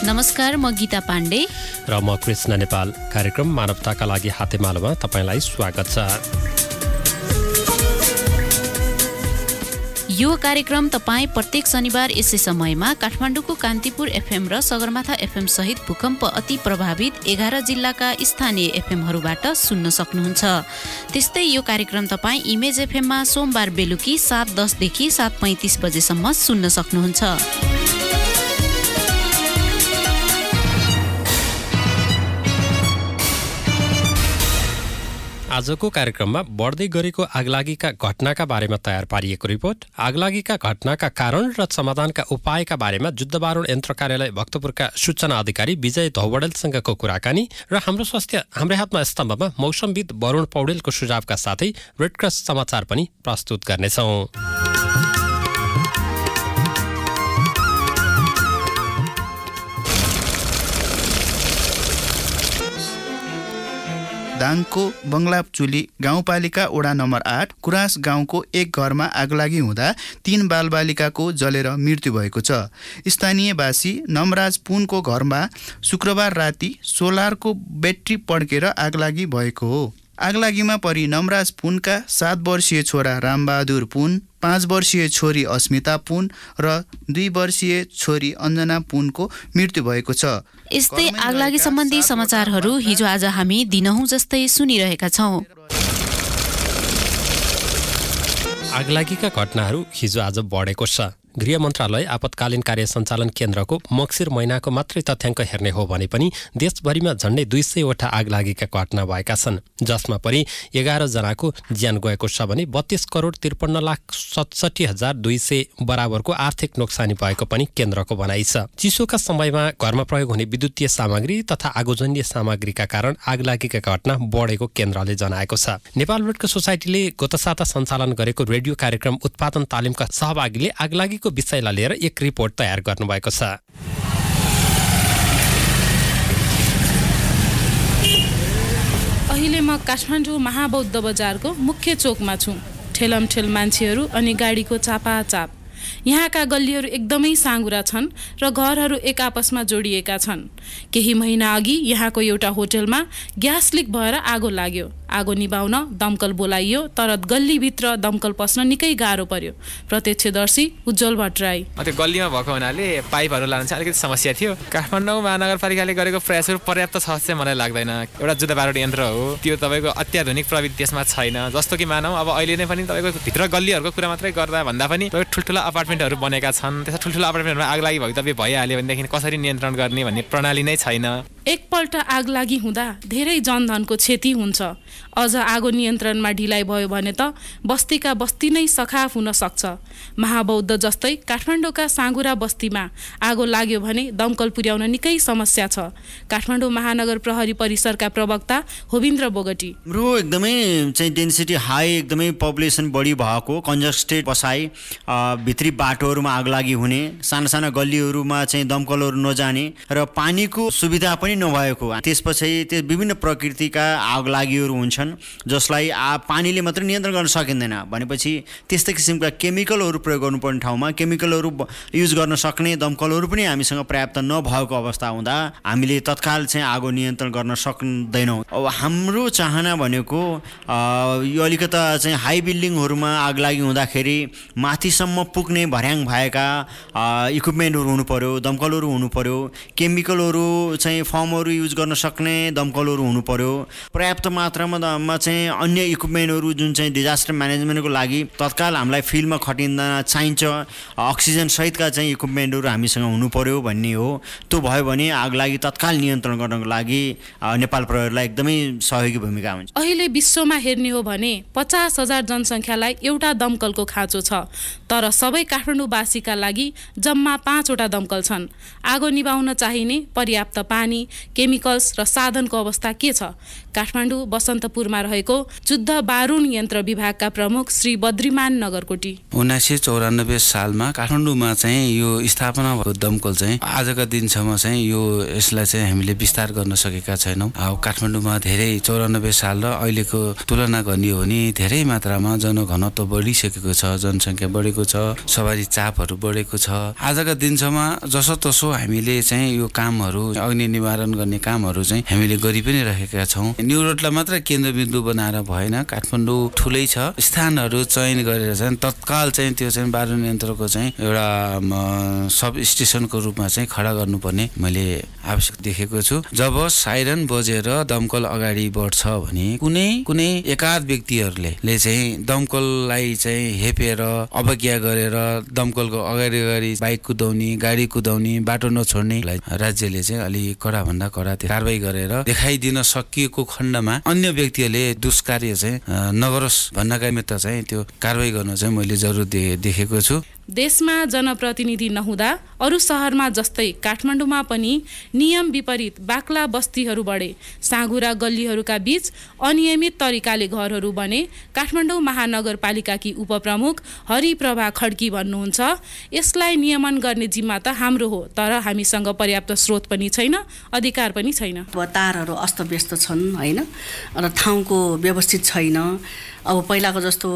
नमस्कार, म गीता पाण्डे र म कृष्ण नेपाल। कार्यक्रम मानवताका लागि हातेमालोमा तपाईलाई स्वागत छ। यो कार्यक्रम तपाईँ प्रत्येक शनिबार यसै समयमा काठमाडौँको कान्तिपुर एफएम र सगरमाथा एफएम सहित भूकम्प अति प्रभावित 11 जिल्लाका स्थानीय एफएमहरूबाट सुन्न सक्नुहुन्छ। त्यस्तै यो कार्यक्रम तपाईँ इमेज एफएममा सोमबार बेलुकी 7:10 देखि 7:35 बजेसम्म सुन्न सक्नुहुन्छ। आजको कार्यक्रममा बढ्दै गरेको आगलागीका घटनाका बारेमा तयार पारिएको रिपोर्ट, आगलागीका घटनाका कारण र समाधानका उपायका बारेमा जुद्धबारुण यन्त्र कार्यालय भक्तपुरका सूचना अधिकारी विजय धौबडेलसँगको कुराकानी र हाम्रो स्वास्थ्य हाम्रै हातमा स्तम्भमा मौसमविद वरुण पौडेलको सुझावका साथै रेडक्रस समाचार पनि प्रस्तुत गर्नेछौँ। दाङको बङ्गलाचुली गाउँपालिका वडा नम्बर 8 कुरास गाउँको एक घरमा आगलागी हुँदा 3 बालबालिकाको जलेर मृत्यु भएको छ। स्थानीयवासी नमराज पुनको घरमा शुक्रबार राति सोलरको ब्याट्री पड्केर आगलागी भएको हो। आगलागीमा परि नमराज पुनका 7 वर्षीय छोरा रामबहादुर पुन, 5 वर्षीय छोरी अस्मिता पुन र 2 वर्षीय छोरी अञ्जना पुनको मृत्यु भएको छ। यस्तै आगलागी सम्बन्धी समाचारहरू हिजो आज हामी दिनहुँ जस्तै सुनिरहेका छौँ। आगलागीका घटनाहरू हिजो आज बढेको छ। गृह मन्त्रालय आपतकालीन कार्य सञ्चालन केन्द्रको मक्सिर महिनाको मात्रै तथ्याङ्क हेर्ने हो भने पनि देशभरिमा झण्डै 200 वटा आगलागीका घटना भएका छन्, जसमा पनि 11 जनाको ज्यान गएको छ भने 32 करोड 53,67,200 बराबरको आर्थिक नोक्सानी भएको पनि केन्द्रको भनाइ छ। चिसोका समयमा घरमा प्रयोग हुने विद्युतीय सामग्री तथा आगोजन्य सामग्रीका कारण आगलागीका घटना बढेको केन्द्रले जनाएको छ। नेपाल रेडक्रस सोसाइटीले गत साता सञ्चालन गरेको रेडियो कार्यक्रम उत्पादन तालिमका सहभागीले आगलागीको विषयलाई लिएर एक रिपोर्ट तयार गर्नुभएको छ। अहिले म काठमाडौँ महाबौद्ध बजारको मुख्य चोकमा छु। ठेलमठेल मान्छेहरू अनि गाडीको चापाचाप। यहाँका गल्लीहरू एकदमै साँगुरा छन् र घरहरू एक आपसमा जोडिएका छन्। केही महिना अघि यहाँको एउटा होटलमा ग्यास लिक भएर आगो लाग्यो। आगो निभाउन दमकल बोलाइयो, तर गल्लीभित्र दमकल पस्न निकै गाह्रो पर्यो। प्रत्यक्षदर्शी उज्जवल भट्टराई। त्यो गल्लीमा भएको हुनाले पाइपहरू लानु चाहिँ अलिकति समस्या थियो। काठमाडौँ महानगरपालिकाले गरेको प्रयासहरू पर्याप्त छ जस्तो मलाई लाग्दैन। एउटा जुद्धबारुण यन्त्र हो, त्यो तपाईँको अत्याधुनिक प्रविधि त्यसमा छैन। जस्तो कि मानौँ अब अहिले नै पनि तपाईँको भित्र गल्लीहरूको कुरा मात्रै गर्दा भन्दा पनि ठुल्ठुला अपार्टमेन्टहरू बनेका छन्। त्यस्ता ठुल्ठुला अपार्टमेन्टमा आग लागि भइहाल्यो भनेदेखि कसरी नियन्त्रण गर्ने भन्ने प्रणाली नै छैन। एकपल्ट आग लागि हुँदा धेरै जनधनको क्षति हुन्छ। अझ आगो नियन्त्रणमा ढिलाइ भयो भने त बस्तीका बस्ती नै सखाफ हुन सक्छ। महाबौद्ध जस्तै काठमाडौँका साँगुरा बस्तीमा आगो लाग्यो भने दमकल पुर्याउन निकै समस्या छ। काठमाडौँ महानगर प्रहरी परिसरका प्रवक्ता होविन्द्र बोगटी। हाम्रो एकदमै चाहिँ डेन्सिटी हाई, एकदमै पपुलेसन बढी भएको कन्जस्टेड बसाई, भित्री बाटोहरूमा आग लागि हुने, साना साना गल्लीहरूमा चाहिँ दमकलहरू नजाने र पानीको सुविधा पनि नभएको, त्यसपछि त्यो विभिन्न प्रकृतिका आग लागिहरू हुन्छन् जसलाई पानीले मात्रै नियन्त्रण गर्न सकिँदैन भनेपछि त्यस्तै किसिमका केमिकलहरू प्रयोग गर्नुपर्ने ठाउँमा केमिकलहरू युज गर्न सक्ने दमकलहरू पनि हामीसँग पर्याप्त नभएको अवस्था हुँदा हामीले तत्काल चाहिँ आगो नियन्त्रण गर्न सक्दैनौँ। अब हाम्रो चाहना भनेको यो अलिकता चाहिँ हाई बिल्डिङहरूमा आग लागि हुँदाखेरि माथिसम्म पुग्ने भर्याङ भएका इक्विपमेन्टहरू हुनु पर्यो, दमकलहरू हुनु पर्यो, केमिकलहरू चाहिँ फर्महरू युज गर्न सक्ने दमकलहरू हुनु पर्यो, पर्याप्त मात्रामा चाहिँ अन्य इक्विपमेन्टहरू जुन चाहिँ डिजास्टर म्यानेजमेन्टको लागि तत्काल हामीलाई फिल्डमा खटिँदा चाहिन्छ अक्सिजन सहितका चाहिँ इक्विपमेन्टहरू हामीसँग हुनु पर्यो भन्ने हो। त्यो भयो भने आग लागि तत्काल नियन्त्रण गर्नको लागि नेपाल प्रहरीलाई एकदमै सहयोगी भूमिका हुन्छ। अहिले विश्वमा हेर्ने हो भने 50,000 जनसङ्ख्यालाई एउटा दमकलको खाँचो छ, तर सबै काठमाडौँवासीका लागि जम्मा 5 वटा दमकल छन्। आगो निभाउन चाहिने पर्याप्त पानी केमिकल्स र साधनको अवस्था के छ? काठमाडौँ बसन्तपुरमा रहेको जुद्ध बारुण यन्त्र विभागका प्रमुख श्री बद्रीमान नगरकोटी। 1994 सालमा काठमाडौँमा चाहिँ यो स्थापना भएको दमकल चाहिँ आजका दिनसम्म चाहिँ यसलाई चाहिँ हामीले विस्तार गर्न सकेका छैनौँ। काठमाडौँमा धेरै 94 साल र अहिलेको तुलना गर्ने हो भने धेरै मात्रामा जनघनत्व बढिसकेको छ, जनसङ्ख्या बढेको छ, सवारी चापहरू बढेको छ। आजका दिनसम्म जसोतसो हामीले चाहिँ यो कामहरू, अग्नि निवारण गर्ने कामहरू चाहिँ हामीले गरि पनि रहेका छौँ। न्यू रोडलाई मात्र केन्द्रबिन्दु बनाएर भएन, काठमाडौँ ठुलै छ, स्थानहरू चयन गरेर चाहिँ तत्काल चाहिँ त्यो चाहिँ बारुण यन्त्रको चाहिँ एउटा सब स्टेसनको रूपमा चाहिँ खडा गर्नुपर्ने मैले आवश्यक देखेको छु। जब साइरन बजेर दमकल अगाडि बढ्छ भने कुनै एकाध व्यक्तिहरूले चाहिँ दमकललाई चाहिँ हेपेर अवज्ञा गरेर दमकलको अगाडि बाइक कुदाउने, गाडी कुदाउने, बाटो नछोड्ने राज्यले चाहिँ अलि कडा भन्दा कडा कारबाही गरेर देखाइदिन सकिएको खण्डमा अन्य व्यक्तिहरूले दुष्कार्य चाहिँ नगरोस् भन्नका निमित्त चाहिँ त्यो कारबाही गर्न चाहिँ मैले जरुर देखेको छु। देशमा जनप्रतिनिधि नहुँदा अरू शहरमा जस्तै काठमाडौँमा पनि नियम विपरीत बाक्ला बस्तीहरू बढे, साँघुरा गल्लीहरूका बीच अनियमित तरिकाले घरहरू बने। काठमाडौँ महानगरपालिकाकी उपप्रमुख हरिप्रभा खड्की भन्नुहुन्छ, यसलाई नियमन गर्ने जिम्मा त हाम्रो हो, तर हामीसँग पर्याप्त स्रोत पनि छैन, अधिकार पनि छैन। तारहरू अस्तव्यस्त छन् हैन, र ठाउँको व्यवस्थित छैन। अब पहिलाको जस्तो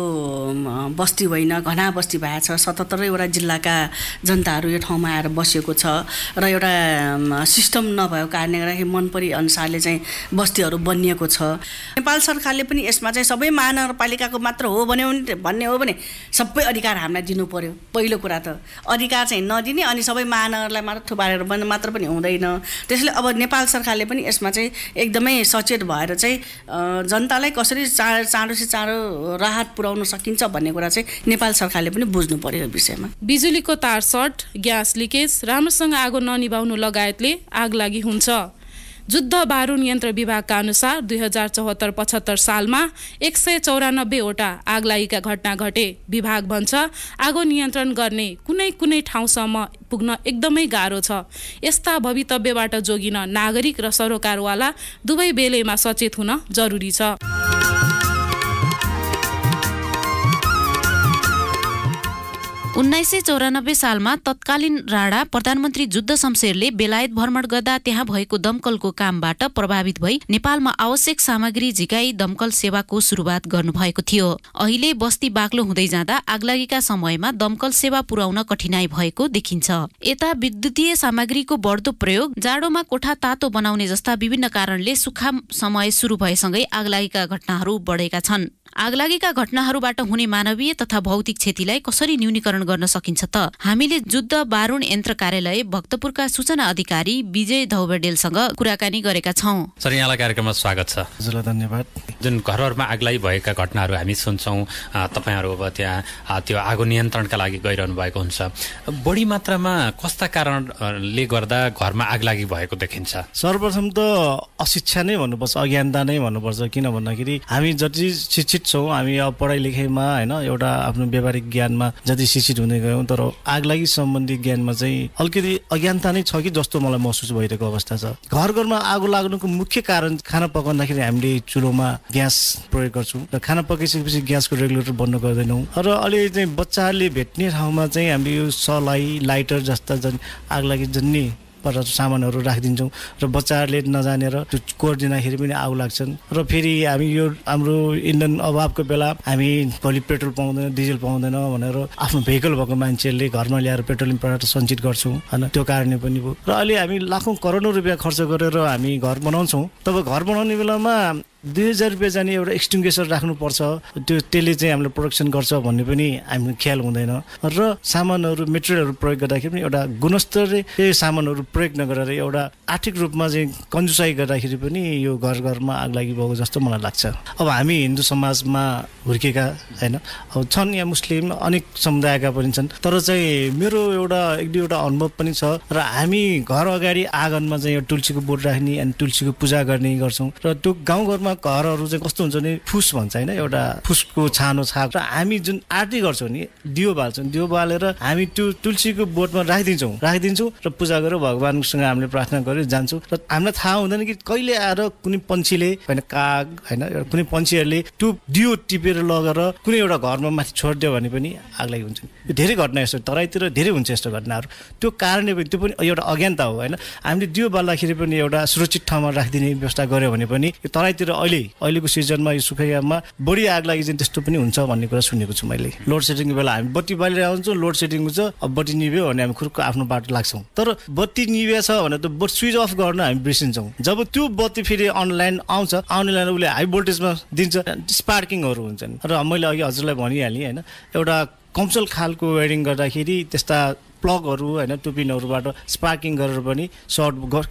बस्ती होइन, घना बस्ती भएको छ। 77वटा जिल्लाका जनताहरू यो ठाउँमा आएर बसेको छ र एउटा सिस्टम नभएको कारणले गर्दाखेरि मनपरी अनुसारले चाहिँ बस्तीहरू बनिएको छ। नेपाल सरकारले पनि यसमा चाहिँ सबै महानगरपालिकाको मात्र हो भन्ने हो भने सबै अधिकार हामीलाई दिनु पर्यो। पहिलो कुरा त अधिकार चाहिँ नदिने अनि सबै महानगरलाई मात्र थुपारेर बन्द मात्र पनि हुँदैन। त्यसैले अब नेपाल सरकारले पनि यसमा चाहिँ एकदमै सचेत भएर चाहिँ जनतालाई कसरी चाँडो से चाँडो राहत पुर्याउन सकिन्छ भन्ने कुरा चाहिँ नेपाल सरकारले पनि बुझ्नु पर्यो विषयमा। बिजुलीको तार सर्ट, ग्यास लिकेज, राम्रोसँग आगो ननिभाउनु लगायतले आगलागी हुन्छ। जुद्ध बारुण यन्त्र विभागका अनुसार 2074-75 सालमा 194वटा आगलागीका घटना घटे। विभाग भन्छ आगो नियन्त्रण गर्ने कुनै ठाउँसम्म पुग्न एकदमै गाह्रो छ। यस्ता भवितव्यबाट जोगिन नागरिक र सरोकारवाला दुवै बेलैमा सचेत हुन जरुरी छ। 1994 सालमा तत्कालीन राणा प्रधानमन्त्री जुद्ध शमशेरले बेलायत भ्रमण गर्दा त्यहाँ भएको दमकलको कामबाट प्रभावित भई नेपालमा आवश्यक सामग्री झिकाई दमकल सेवाको सुरुवात गर्नुभएको थियो। अहिले बस्ती बाक्लो हुँदै जाँदा आगलागीका समयमा दमकल सेवा पुर्याउन कठिनाई भएको देखिन्छ। यता विद्युतीय सामग्रीको बढ्दो प्रयोग, जाडोमा कोठा तातो बनाउने जस्ता विभिन्न कारणले सुक्खा समय सुरु भएसँगै आगलागीका घटनाहरू बढेका छन्। आगलागीका घटनाहरूबाट हुने मानवीय तथा भौतिक क्षतिलाई कसरी न्यूनीकरण गर्न सकिन्छ त? हामीले जुद्ध बारुण यन्त्र कार्यालय भक्तपुरका सूचना अधिकारी विजय धौबडेलसँग कुराकानी गरेका छौँ। सर, यहाँलाई कार्यक्रममा स्वागत छ। हजुरलाई धन्यवाद। जुन घरहरूमा आगलागी भएका घटनाहरू हामी सुन्छौँ, तपाईँहरू अब त्यहाँ त्यो आगो नियन्त्रणका लागि गइरहनु भएको हुन्छ। बढी मात्रामा कस्ता कारणले गर्दा घरमा आगलागी भएको देखिन्छ? सर्वप्रथम त अशिक्षा नै भन्नुपर्छ, अज्ञानता नै भन्नुपर्छ। किन भन्दाखेरि हामी जति शिक्षित छौँ, हामी अब पढाइ लेखाइमा होइन एउटा आफ्नो व्यावहारिक ज्ञानमा जति शिक्षित हुँदै गयौँ, तर आगलागी सम्बन्धी ज्ञानमा चाहिँ अलिकति अज्ञानता नै छ कि जस्तो मलाई महसुस भइरहेको अवस्था छ। घर घरमा आगो लाग्नुको मुख्य कारण खाना पकाउँदाखेरि हामीले चुलोमा ग्यास प्रयोग गर्छौँ र खाना पकाइसकेपछि ग्यासको रेगुलेटर बन्द गर्दैनौँ। र अहिले चाहिँ बच्चाहरूले भेट्ने ठाउँमा चाहिँ हामीले यो सलाई, लाइटर जस्ता आगलागी जन्ने सामानहरू राखिदिन्छौँ र बच्चाहरूले नजानेर त्यो कोर्दिँदाखेरि पनि आगो लाग्छन्। र फेरि हामी यो हाम्रो इन्धन अभावको बेला हामी भोलि पेट्रोल पाउँदैन, डिजल पाउँदैन भनेर आफ्नो भेहिकल भएको मान्छेहरूले घरमा ल्याएर पेट्रोलियम प्रडक्ट सञ्चित गर्छौँ होइन, त्यो कारणले पनि भयो। र अहिले हामी लाखौँ करोडौँ रुपियाँ खर्च गरेर हामी घर बनाउँछौँ। तब घर बनाउने बेलामा 2000 रुपियाँ जाने एउटा एक्सटिङ्ग्विसर राख्नुपर्छ, त्यसले चाहिँ हामीले प्रोडक्सन गर्छ भन्ने पनि हामीले ख्याल हुँदैन। र सामानहरू मेटेरियलहरू प्रयोग गर्दाखेरि पनि एउटा गुणस्तरीय त्यही सामानहरू प्रयोग नगरेर एउटा आर्थिक रूपमा चाहिँ कन्जुसाई गर्दाखेरि पनि यो घर घरमा आगलागी भएको जस्तो मलाई लाग्छ। अब हामी हिन्दू समाजमा हुर्केका होइन, अब छन् यहाँ मुस्लिम अनेक समुदायका पनि छन्, तर चाहिँ मेरो एक दुईवटा अनुभव पनि छ। र हामी घर अगाडि आँगनमा चाहिँ तुलसीको बोट राख्ने अनि तुलसीको पूजा गर्ने गर्छौँ। र त्यो गाउँघरमा घरमा घरहरू चाहिँ कस्तो हुन्छ नि फुस भन्छ होइन एउटा फुसको छानो छाप र हामी जुन आरती गर्छौँ नि दियो बाल्छौँ दियो बालेर हामी त्यो तुलसीको बोटमा राखिदिन्छौँ र पूजा गरेर भगवान्सँग हामीले प्रार्थना गरेर जान्छौँ र हामीलाई थाहा हुँदैन कि कहिले आएर कुनै पन्छीले होइन काग होइन कुनै पन्छीहरूले त्यो दियो टिपेर लगेर कुनै एउटा घरमा माथि छोडिदियो भने पनि आगलागी हुन्छ। यो धेरै घटना यस्तो तराईतिर धेरै हुन्छ यस्तो घटनाहरू। त्यो कारणले पनि त्यो पनि एउटा अज्ञानता हो होइन। हामीले दियो बाल्दाखेरि पनि एउटा सुरक्षित ठाउँमा राखिदिने व्यवस्था गर्यो भने पनि यो तराईतिर अहिलेको सिजनमा यो सुखैयामा बढी आगलागी चाहिँ त्यस्तो पनि हुन्छ भन्ने कुरा सुनेको छु मैले। लोड सेडिङको बेला हामी बत्ती बालेर आउँछौँ, लोड सेडिङ हुन्छ, अब बत्ती निभ्यो भने हामी खुर्को आफ्नो बाटो लाग्छौँ। तर बत्ती निभेछ भने त स्विच अफ गर्न हामी बिर्सिन्छौँ। जब त्यो बत्ती फेरि अनलाइन आउँछ, आउनेलाई उसले हाई भोल्टेजमा दिन्छ, स्पार्किङहरू हुन्छन्। र मैले अघि हजुरलाई भनिहालेँ होइन एउटा कमसल खालको वेयरिङ गर्दाखेरि त्यस्ता प्लगहरू होइन टुपिनहरूबाट स्पार्किङ गरेर पनि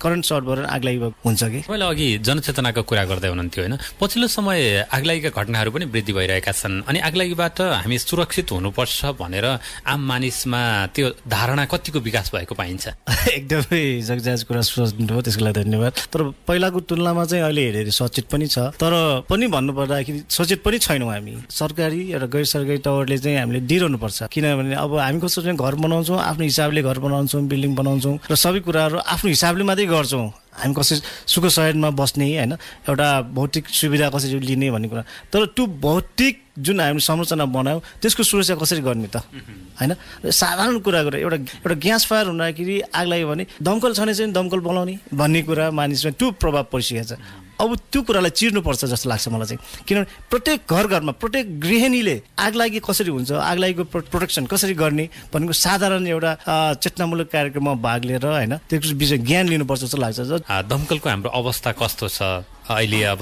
करेन्ट सर्ट भएर आगलागी हुन्छ कि। मैले अघि जनचेतनाको कुरा गर्दै हुनुहुन्थ्यो होइन, पछिल्लो समय आगलागीका घटनाहरू पनि वृद्धि भइरहेका छन् अनि आगलागीबाट हामी सुरक्षित हुनुपर्छ भनेर आम मानिसमा त्यो धारणा कतिको विकास भएको पाइन्छ? एकदमै जगजाज कुरा सोच्नुभयो, त्यसको लागि धन्यवाद। तर पहिलाको तुलनामा चाहिँ अहिले हेरेर सचेत पनि छ, तर पनि भन्नुपर्दाखेरि सचेत पनि छैनौँ हामी। सरकारी र गैर सरकारी तवरले चाहिँ हामीले दिइरहनुपर्छ, किनभने अब हामी कस्तो चाहिँ घर बनाउँछौँ, आफ्नो हिसाबले घर बनाउँछौँ, बिल्डिङ बनाउँछौँ र सबै कुराहरू आफ्नो हिसाबले मात्रै गर्छौँ। हामी कसरी सुख सहरमा बस्ने होइन एउटा भौतिक सुविधा कसरी लिने भन्ने कुरा, तर त्यो भौतिक जुन हामीले संरचना बनायौँ त्यसको सुरक्षा कसरी गर्ने त होइन। साधारण कुरा गरेर एउटा ग्यास फायर हुँदाखेरि आग लाग्यो भने दमकल छने चाहिँ दमकल बोलाउने भन्ने कुरा मानिसमा त्यो प्रभाव परिसकेको छ। अब त्यो कुरालाई चिर्नुपर्छ जस्तो लाग्छ मलाई चाहिँ, किनभने प्रत्येक घरमा प्रत्येक गृहिणीले आगलागी कसरी हुन्छ, आगलागीको प्रोटेक्सन कसरी गर्ने भनेको साधारण एउटा चेतनामूलक कार्यक्रममा भाग लिएर होइन त्यसको विषय ज्ञान लिनुपर्छ जस्तो लाग्छ। दमकलको हाम्रो अवस्था कस्तो छ अहिले? अब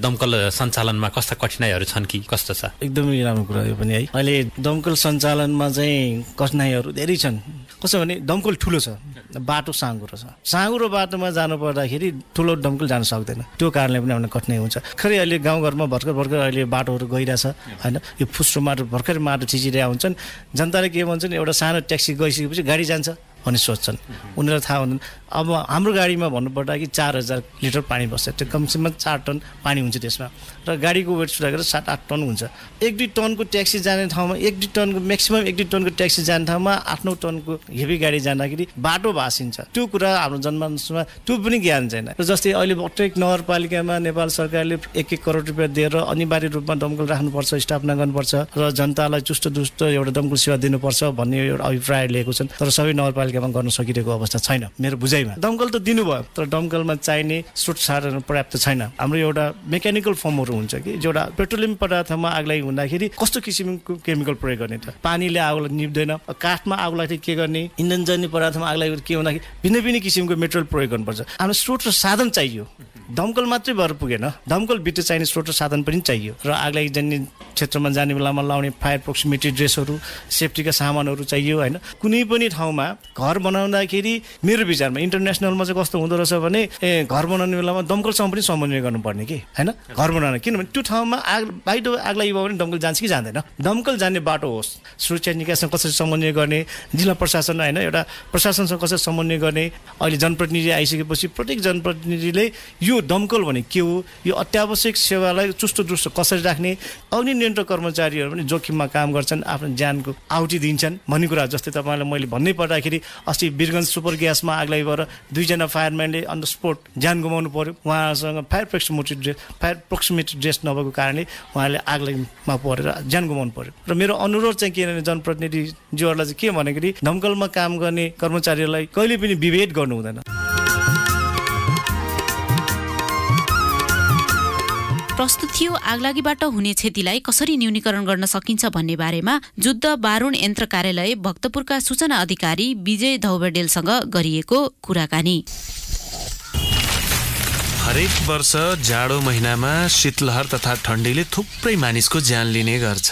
दमकल सञ्चालनमा कस्ता कठिनाइहरू छन् कि कस्तो छ? एकदमै राम्रो कुरा यो पनि है। अहिले दमकल सञ्चालनमा चाहिँ कठिनाइहरू धेरै छन्। कसो भने दमकल ठुलो छ, बाटो साँगुरो छ, साँगुरो बाटोमा जानु पर्दाखेरि ठुलो दमकल जान सक्दैन, त्यो कारणले पनि हामीलाई कठिनाइ हुन्छ। खै अहिले गाउँघरमा भर्खर अहिले बाटोहरू गइरहेछ होइन, यो फुस्रो माटो भर्खरै माटो छिचिरहेका हुन्छन्। जनताले के भन्छन्, एउटा सानो ट्याक्सी गइसकेपछि गाडी जान्छ भन्ने सोच्छन्, उनीहरूलाई थाहा हुँदैन। अब हाम्रो गाडीमा भन्नुपर्दा कि 4000 लिटर पानी बस्छ, त्यो कमसेकम 4 टन पानी हुन्छ त्यसमा, र गाडीको वेट सुधारेर 7-8 टन हुन्छ। 1-2 टनको ट्याक्सी जाने ठाउँमा 1-2 टनको म्याक्सिमम 1-2 टनको ट्याक्सी जाने ठाउँमा 8-9 टनको हेभी गाडी जाँदाखेरि बाटो भाँसिन्छ। त्यो कुरा हाम्रो जनमानसमा त्यो पनि ज्ञान छैन। र जस्तै अहिले प्रत्येक नगरपालिकामा नेपाल सरकारले 1-1 करोड रुपियाँ दिएर अनिवार्य रूपमा दमकल राख्नुपर्छ, स्थापना गर्नुपर्छ र जनतालाई चुस्त एउटा दमकल सेवा दिनुपर्छ भन्ने एउटा अभिप्राय लिएको छन्, तर सबै नगरपालिकामा गर्न सकिरहेको अवस्था छैन मेरो बुझाइमा। दमकल त दिनुभयो, तर दमकलमा चाहिने स्रोत साधन पर्याप्त छैन। हाम्रो एउटा मेकानिकल फर्महरू हुन्छ कि एउटा पेट्रोलियम पदार्थमा आगलागी हुँदाखेरि कस्तो किसिमको केमिकल प्रयोग गर्ने त? पानीले आगो निप्दैन, काठमा आगो लाग्दा के गर्ने, इन्धन जन्य पदार्थमा आगलागी के हुँदाखेरि भिन्न किसिमको मेटेरियल प्रयोग गर्नुपर्छ। हाम्रो स्रोत र साधन चाहियो, दमकल मात्रै भएर पुगेन, दमकल भित्र चाहिने स्रोत र साधन पनि चाहियो। र आगलागी जन्य क्षेत्रमा जाने बेलामा लाउने फायर प्रोक्सिमिटी ड्रेसहरू, सेफ्टीका सामानहरू चाहियो होइन। कुनै पनि ठाउँमा घर बनाउँदाखेरि मेरो विचारमा इन्टरनेसनलमा चाहिँ कस्तो हुँदो रहेछ भने घर बनाउने बेलामा दमकलसँग पनि समन्वय गर्नुपर्ने कि होइन घर बनाउन, किनभने त्यो ठाउँमा बाहिर आगलागी भयो भने दमकल जान्छ कि जाँदैन, दमकल जाने बाटो होस्, सुरक्षा निकायसँग कसरी समन्वय गर्ने, जिल्ला प्रशासन होइन एउटा प्रशासनसँग कसरी समन्वय गर्ने। अहिले जनप्रतिनिधि आइसकेपछि प्रत्येक जनप्रतिनिधिले यो दमकल भने के हो, यो अत्यावश्यक सेवालाई चुस्त कसरी राख्ने, अग्नि नियन्त्रण कर्मचारीहरू पनि जोखिममा काम गर्छन्, आफ्नो ज्यानको आहुति दिन्छन् भन्ने कुरा। जस्तै तपाईँलाई मैले भन्नै पर्दाखेरि अस्ति वीरगञ्ज सुपर ग्यासमा आगलागी भएर 2 जना फायरम्यानले अन द स्पोट ज्यान गुमाउनु पर्यो। उहाँसँग फायर प्रोक्सिमिटी ड्रेस नभएको कारणले उहाँले आगलागीमा परेर ज्यान गुमाउनु पर्यो। र मेरो अनुरोध चाहिँ के भने जनप्रतिनिधिज्यूहरूलाई चाहिँ के भनेखेरि दमकलमा काम गर्ने कर्मचारीहरूलाई कहिले पनि विभेद गर्नु हुँदैन। प्रस्तुत थियो आगलागीबाट हुने क्षतिलाई कसरी न्यूनीकरण गर्न सकिन्छ भन्ने बारेमा जुद्ध बारुण यन्त्र कार्यालय भक्तपुरका सूचना अधिकारी विजय धौबडेलसँग गरिएको कुराकानी। हरेक वर्ष जाडो महिनामा शीतलहर तथा ठण्डीले थुप्रै मानिसको ज्यान लिने गर्छ।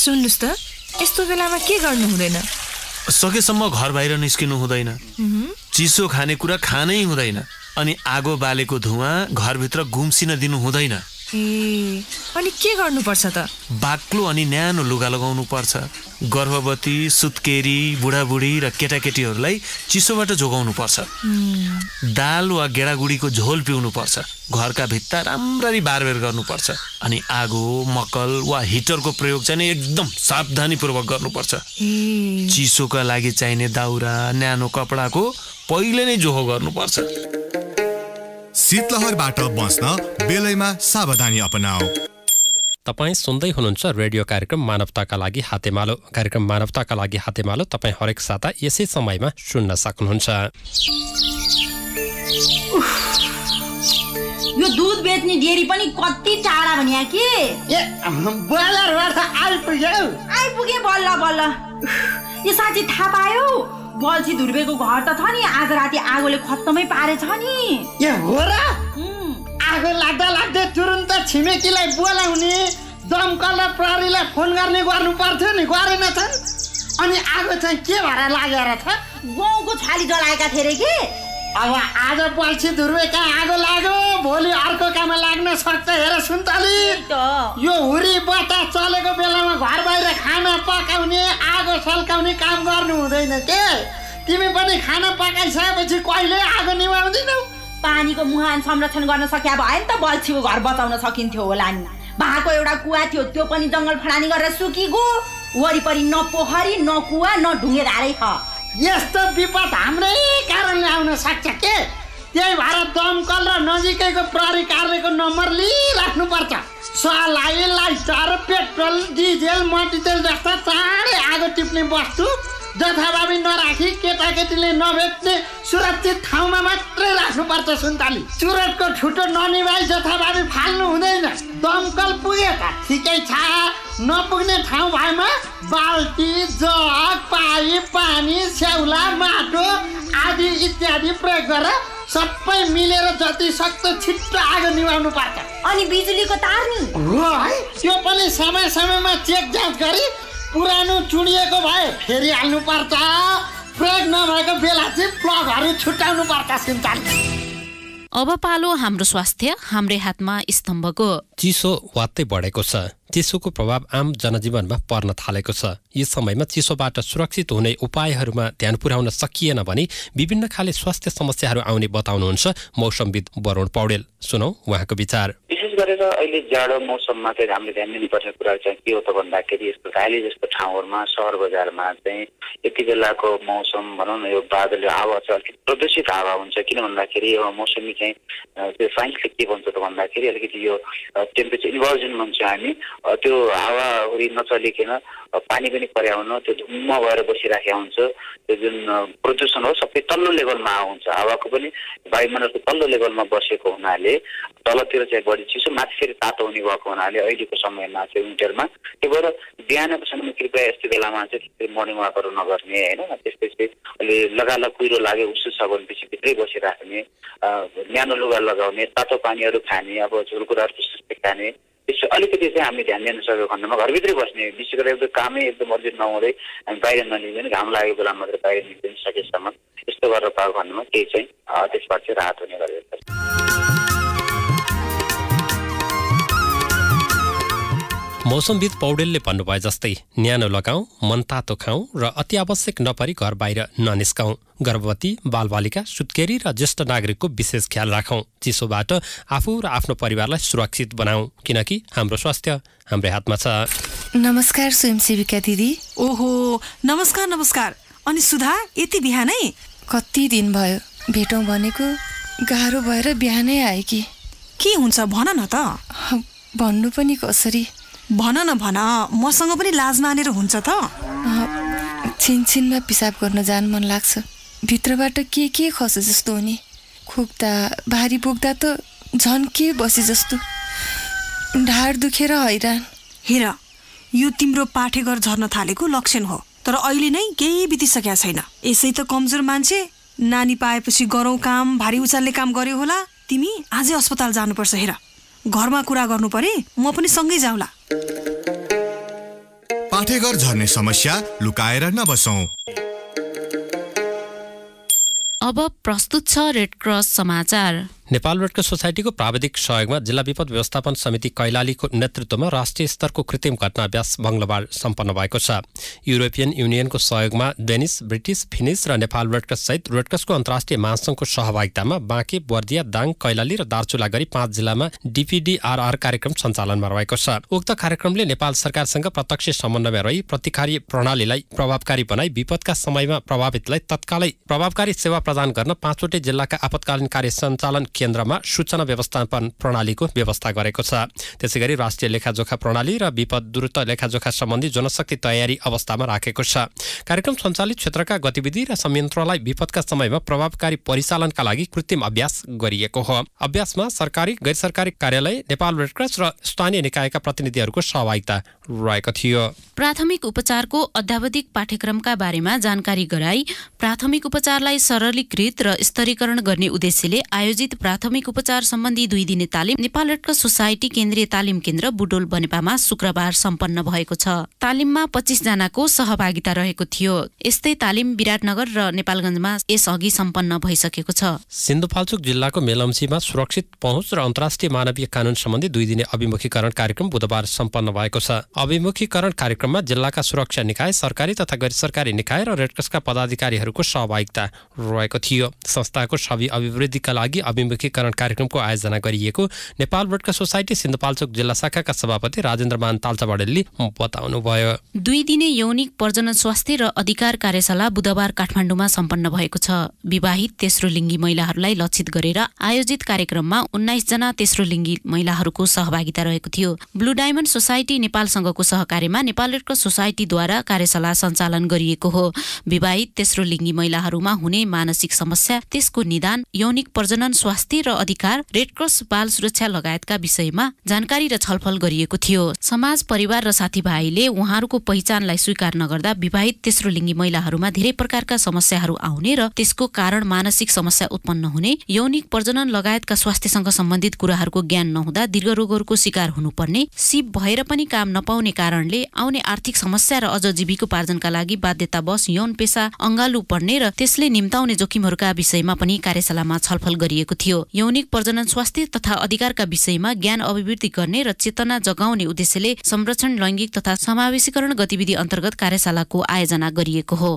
सुन्नुस् त, यस्तो बेलामा के गर्नु हुँदैन? सकेसम्म घर बाहिर निस्किनु हुँदैन, चिसो खानेकुरा खानै हुँदैन, अनि आगो बालेको धुवाँ घरभित्र गुम्सिन दिनु हुँदैन। अनि के गर्नुपर्छ त? बाक्लो अनि न्यानो लुगा लगाउनु पर्छ। गर्भवती, सुत्केरी, बुढाबुढी र केटाकेटीहरूलाई चिसोबाट जोगाउनु पर्छ। दाल वा गेडागुडीको झोल पिउनु पर्छ। घरका भित्ता राम्ररी बारबेर गर्नुपर्छ। अनि आगो, मक्कल वा हिटरको प्रयोग चाहिँ एकदम सावधानीपूर्वक गर्नुपर्छ। चिसोका लागि चाहिने दाउरा, न्यानो कपडाको पहिले नै जोहो गर्नुपर्छ। शीतलहरबाट बस्न बेलैमा सावधानी अपनाऊ। तपाईँ सुन्दै हुनुहुन्छ रेडियो कार्यक्रम मानवताका लागि हातेमालो। कार्यक्रम मानवताका लागि हातेमालो तपाईँ हरेक साता यसै समयमा सुन्न सक्नुहुन्छ। यो दूध बेच्ने डेरी पनि कति टाढा भनिया कि बल्ल आइपुगे बल्ल। यो साँच्ची थाहा पायो? बल्छी धुर्बेको घर त छ नि, आज राति आगोले खत्तमै पारेछ नि। ए हो र? आगो लाग्दा लाग्दै तुरुन्त छिमेकीलाई बोलाउने, दमकल र प्रहरीलाई फोन गर्नु पर्थ्यो नि, गरेनछन्। अनि आगो चाहिँ के भएर लागेर छ? गाउँको छाली जलाएका थिए रे कि। अब आज बल्छी धुर्बे कहाँ आगो लाग्यो, भोलि अर्को काममा लाग्न सक्छ। हेर सुन्तली, यो हुरी बतास चलेको बेलामा घर बाहिर खाना पकाउने, आगो सल्काउने काम गर्नु हुँदैन के? तिमी पनि खाना पकाइसकेपछि कहिले आगो निभाउँदिनौ? पानीको मुहान संरक्षण गर्न सकिया भए नि त बल्छीको घर बचाउन सकिन्थ्यो होला नि। भाको एउटा कुवा थियो, त्यो पनि जङ्गल फडानी गरेर सुकिगयो। वरिपरि न पोखरी, न कुवा, न ढुङ्गे धारै छ। यस्तो विपद हाम्रै कारणले आउन सक्छ के? त्यही भएर दमकल र नजिकैको प्रहरी कार्यालयको नम्बर लिइराख्नुपर्छ। सलाई, लाइटर, पेट्रोल, डिजेल, मट्टितेल जस्ता चाँडै आगो टिप्ने वस्तु जथाभावी नराखी केटाकेटीले नभेट्ने सुरक्षित ठाउँमा मात्रै राख्नुपर्छ। सुन्तली, चुरोटको ठुटो ननिभाइ जथाभावी फाल्नु हुँदैन। दमकल पुगे त ठिकै छ, नपुग्ने ठाउँ भएमा बाल्टी, जग, पाइप, पानी, स्याउला, माटो आदि इत्यादि प्रयोग गरेर सबै मिलेर जति सक्दो छिट्टो आगो निभाउनु पर्छ। अनि बिजुलीको तार नि हो है, त्यो पनि समय समयमा चेक जाँच गरी पुरानो चुडिएको भए फेरि हाल्नु पर्छ। प्रयोग नभएको बेला चाहिँ प्लगहरू छुट्याउनु पर्छ। सुन्तली, अब पालो हाम्रो स्वास्थ्य हाम्रै हातमा स्तम्भको। चिसो वात्तै बढेको छ। चिसोको प्रभाव आम जनजीवनमा पर्न थालेको छ। यस समयमा चिसोबाट सुरक्षित हुने उपायहरूमा ध्यान पुर्याउन सकिएन भने विभिन्न खाले स्वास्थ्य समस्याहरू आउने बताउनुहुन्छ मौसमविद वरुण पौडेल। सुनौ उहाँको विचार। विशेष गरेर अहिले जाडो मौसममा चाहिँ हामीले ध्यान दिनुपर्ने कुरा चाहिँ के हो त भन्दाखेरि यस्तो भ्याली जस्तो ठाउँहरूमा, सहर बजारमा चाहिँ यति बेलाको मौसम भनौँ न यो बादल हावा चाहिँ अलिकति प्रदूषित हावा हुन्छ। किन भन्दाखेरि यो मौसमी चाहिँ त्यो साइन्सले के भन्छ त भन्दाखेरि अलिकति यो टेम्परेचर इन्भर्जन भन्छ हामी। त्यो हावाहुरी नचलिकन पानी पनि पर्याउन त्यो धुम्म भएर बसिराखेको हुन्छ। त्यो जुन प्रदूषण हो सबै तल्लो लेभलमा हुन्छ। हावाको पनि वायुमण्डलको तल्लो लेभलमा बसेको हुनाले तलतिर चाहिँ बढी चिसो, माथि फेरि तातो हुने भएको हुनाले अहिलेको समयमा चाहिँ विन्टरमा त्यही भएर बिहानको समयमा कृपया यस्तो बेलामा चाहिँ मर्निङ वाकहरू नगर्ने होइन। त्यसपछि अहिले लगालग कुहिरो लाग्यो उसो छ भनेपछि भित्रै बसिराख्ने, न्यानो लुगा लगाउने, तातो पानीहरू खाने, अब झोलकुराहरू त्यस्तो खाने। त्यसो अलिकति चाहिँ हामी ध्यान दिन सक्यो खण्डमा घरभित्रै बस्ने, विशेष गरेर एकदम कामै एकदम अर्जेन्ट नहुँदै हामी बाहिर ननिक्दैन, घाम लागेको बेला मात्रै बाहिर निक्लिन सकेसम्म यस्तो गरेर पाएको खण्डमा केही चाहिँ त्यसबाट चाहिँ राहत हुने गरेको छ। मौसमविद पौडेलले भन्नुभए जस्तै न्यानो लगाऊ, मनतातो खाऊ र अति आवश्यक नपरी घर बाहिर ननिस्काऊ। गर्भवती, बालबालिका, सुत्केरी र ज्येष्ठ नागरिकको विशेष ख्याल राखौं। चिसोबाट आफू र आफ्नो परिवारलाई सुरक्षित बनाऊ, किनकि हाम्रो स्वास्थ्य हाम्रै हातमा छ। नमस्कार स्वयंसेविका दिदी। ओहो, नमस्कार नमस्कार। अनि सुधा, यति बिहानै? कति दिन भयो भेटौँ भनेको, गाह्रो भएर बिहानै आए कि। के हुन्छ भन न त। भन्नु पनि कसरी। भन न भन, मसँग पनि लाज मानेर हुन्छ त। छिनछिनमा पिसाब गर्न जान मन लाग्छ। भित्रबाट के खस्यो जस्तो हो नि। खोक्दा भारी बोक्दा त झन् के बसे जस्तो। ढाड दुखेर हैरान। हेर, यो तिम्रो पाठेघर झर्न थालेको लक्षण हो। तर अहिले नै केही बितिसकेका छैन। यसै त कमजोर मान्छे, नानी पाएपछि गरौँ काम, भारी उचाल्ने काम गर्यो होला। तिमी आजै अस्पताल जानुपर्छ। हेर, घरमा कुरा गर्नु परे म पनि सँगै जाउँला। पाठेघर झर्ने समस्या लुकाएर नबसौं। अब प्रस्तुत छ रेड क्रस समाचार। नेपाल रेड क्रस सोसाइटीको प्राविधिक सहयोगमा जिल्ला विपद व्यवस्थापन समिति कैलालीको नेतृत्वमा राष्ट्रिय स्तरको कृत्रिम घटना अभ्यास मङ्गलबार सम्पन्न भएको छ। युरोपियन युनियनको सहयोगमा डेनिस, ब्रिटिस, फिनिस र नेपाल रेड क्रस सहित रेड क्रसको अन्तर्राष्ट्रिय महासङ्घको सहभागितामा बाँके, बर्दिया, दाङ, कैलाली र दार्चुला गरी 5 जिल्लामा DPDRR कार्यक्रम सञ्चालनमा रहेको छ। उक्त कार्यक्रमले नेपाल सरकारसँग प्रत्यक्ष समन्वय रही प्रतिकारी प्रणालीलाई प्रभावकारी बनाई विपदका समयमा प्रभावितलाई तत्कालै प्रभावकारी सेवा प्रदान गर्न 5वटै जिल्लाका आपतकालीन कार्य सञ्चालन केन्द्रमा सूचना व्यवस्थापन प्रणालीको व्यवस्था गरेको छ। त्यसैगरी राष्ट्रिय लेखाजोखा प्रणाली र विपद द्रुत लेखाजोखा सम्बन्धी जनशक्ति तयारी अवस्थामा राखेको छ। कार्यक्रम सञ्चालित क्षेत्रका गतिविधि र संयन्त्रलाई विपदका समयमा प्रभावकारी परिचालनका लागि कृत्रिम अभ्यास गरिएको हो। अभ्यासमा सरकारी, गैर सरकारी कार्यालय, नेपाल रेड क्रस र स्थानीय निकायका प्रतिनिधिहरूको सहभागिता रहेको थियो। प्राथमिक उपचारको अध्यावधिक पाठ्यक्रमका बारेमा जानकारी गराई प्राथमिक उपचारलाई सरलीकृत र स्तरीकरण गर्ने उद्देश्यले आयोजित प्राथमिक उपचार सम्बन्धी 2 दिने तालिम नेपाल रेड क्रस सोसाइटी केन्द्रीय तालिम केन्द्र बुटोल बनेपामा शुक्रबार सम्पन्न भएको छ। तालिममा 25 जनाको सहभागिता रहेको थियो। यस्तै तालिम विराटनगर र नेपालगञ्जमा यसअघि सम्पन्न भइसकेको छ। सिन्धुपाल्चोक जिल्लाको मेलम्चीमा सुरक्षित पहुँच र अन्तर्राष्ट्रिय मानवीय कानून सम्बन्धी 2 दिने अभिमुखीकरण कार्यक्रम बुधबार सम्पन्न भएको छ। अभिमुखीकरण कार्यक्रममा जिल्लाका सुरक्षा निकाय, सरकारी तथा गैर सरकारी निकाय र रेड क्रसका पदाधिकारीहरूको सहभागिता रहेको थियो। संस्थाको छवि अभिवृद्धिका लागि अभिमुखीकरण कार्यक्रमको आयोजना गरिएको Nepal red cross society Sindhupalchok जिल्ला शाखाका सभापति राजेन्द्रमान ताल्चाबडेलले बताउनुभयो। 2 दिने यौनिक प्रजनन स्वास्थ्य र अधिकार कार्यशाला बुधबार काठमाडौँमा सम्पन्न भएको छ। विवाहित तेस्रो लिङ्गी महिलाहरूलाई लक्षित गरेर आयोजित कार्यक्रममा 19 जना तेस्रो लिङ्गी महिलाहरूको सहभागिता रहेको थियो। ब्लू डायमन्ड सोसाइटी नेपालसँगको सहकार्यमा नेपाल रेड क्रस सोसाइटीद्वारा कार्यशाला सञ्चालन गरिएको हो। विवाहित तेस्रो लिङ्गी महिलाहरूमा हुने मानसिक समस्या, त्यसको निदान, यौनिक प्रजनन स्वास्थ्य र अधिकार, रेड क्रस बाल सुरक्षा लगायतका विषयमा जानकारी र छलफल गरिएको थियो। समाज, परिवार र साथीभाइले उहाँहरूको पहिचानलाई स्वीकार नगर्दा विवाहित तेस्रो लिङ्गी महिलाहरूमा धेरै प्रकारका समस्याहरू आउने र त्यसको कारण मानसिक समस्या उत्पन्न हुने, यौनिक प्रजनन लगायतका स्वास्थ्यसँग सम्बन्धित कुराहरूको ज्ञान नहुँदा दीर्घ रोगहरूको शिकार हुनुपर्ने, सिप भएर पनि काम नपाउने कारणले आउने आर्थिक समस्या र अझ जीविकोपार्जनका लागि बाध्यतावश यौन पेशा अँगालु पर्ने र त्यसले निम्ताउने जोखिमहरूका विषयमा पनि कार्यशालामा छलफल गरिएको थियो। यौनिक प्रजनन स्वास्थ्य तथा अधिकारका विषयमा ज्ञान अभिवृद्धि गर्ने र चेतना जगाउने उद्देश्यले संरक्षण, लैङ्गिक तथा समावेशीकरण गतिविधि अन्तर्गत कार्यशालाको आयोजना गरिएको हो।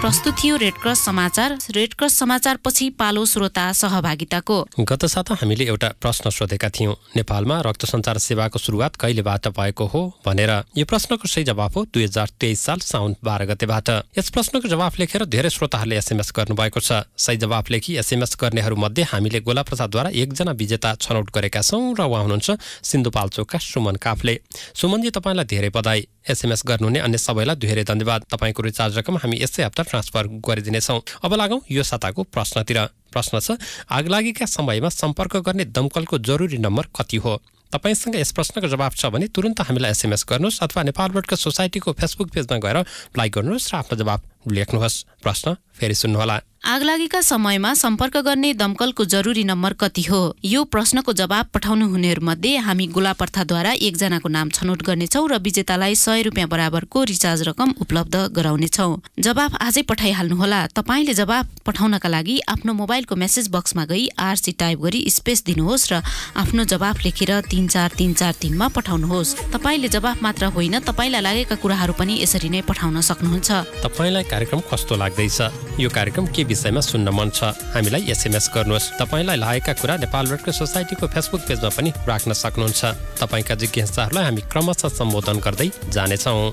प्रस्तुत थियो रेड क्रस समाचार। रेड क्रस समाचार पछि पालो श्रोता सहभागिताको। गत साता हामीले एउटा प्रश्न सोधेका थियौं, नेपालमा रक्त सञ्चार सेवाको सुरुवात कहिलेबाट भएको हो भनेर। यो प्रश्नको सही जवाफ हो 2023 साल साउन 12 गतेबाट। यस प्रश्नको जवाफ लेखेर धेरै श्रोताहरूले एसएमएस गर्नुभएको छ। सही जवाफ लेखी एसएमएस गर्नेहरू मध्ये हामीले गोला प्रसादद्वारा 1 जना विजेता छनौट गरेका छौं र उहाँ हुनुहुन्छ सिन्धुपाल्चोकका सुमन काफले। सुमनजी, तपाईलाई धेरै बधाई। एसएमएस गर्नुहुने अन्य सबैलाई धेरै धन्यवाद। तपाईको रिचार्ज रकम हामी यसै हप्ता ट्रान्सफर गरिदिनेछौँ। अब लागौँ यो साताको प्रश्नतिर। प्रश्न छ, आगलागीका समयमा सम्पर्क गर्ने दमकलको जरुरी नम्बर कति हो? तपाईसँग यस प्रश्नको जवाफ छ भने तुरन्त हामीलाई एसएमएस गर्नुहोस् अथवा नेपाल रेड क्रस सोसाइटीको फेसबुक पेजमा गएर लाइक गर्नुहोस् र आफ्नो जवाफ लेख्नुहोस्। प्रश्न फेरि सुन्नुहोला। आगलागीका समयमा सम्पर्क गर्ने दमकलको जरुरी नम्बर कति हो? यो प्रश्नको जवाब पठाउनु हुनेहरूमध्ये हामी गोलाप्रथाद्वारा 1 जनाको नाम छनौट गर्नेछौँ र विजेतालाई 100 रुपियाँ बराबरको रिचार्ज रकम उपलब्ध गराउनेछौँ। जवाफ आजै पठाइहाल्नुहोला। तपाईँले जवाफ पठाउनका लागि आफ्नो मोबाइलको मेसेज बक्समा गई RC टाइप गरी स्पेस दिनुहोस् र आफ्नो जवाफ लेखेर 34343 मा पठाउनुहोस्। तपाईँले जवाफ मात्र होइन, तपाईँलाई लागेका कुराहरू पनि यसरी नै पठाउन सक्नुहुन्छ। तपाईँलाई कार्यक्रम कस्तो लाग्दैछ? यो कार्यक्रम के विषयमा सुन्न मन छ? हामीलाई एसएमएस गर्नुहोस्। तपाईँलाई लागेका कुरा नेपाल रेड क्रस सोसाइटीको फेसबुक पेजमा पनि राख्न सक्नुहुन्छ। तपाईँका जिज्ञासाहरूलाई हामी क्रमशः सम्बोधन गर्दै जानेछौँ।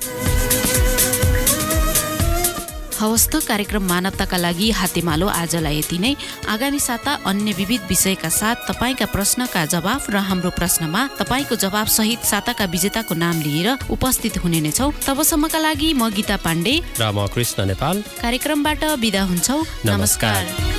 हवस् त, कार्यक्रम मानवताका लागि हातेमालो आजलाई यति नै। आगामी साता अन्य विविध विषयका साथ तपाईँका प्रश्नका जवाफ र हाम्रो प्रश्नमा तपाईँको जवाफ सहित साताका विजेताको नाम लिएर उपस्थित हुने नै छौँ। तबसम्मका लागि म गीता पाण्डे र म कृष्ण नेपाल कार्यक्रमबाट बिदा हुन्छौँ। नमस्कार।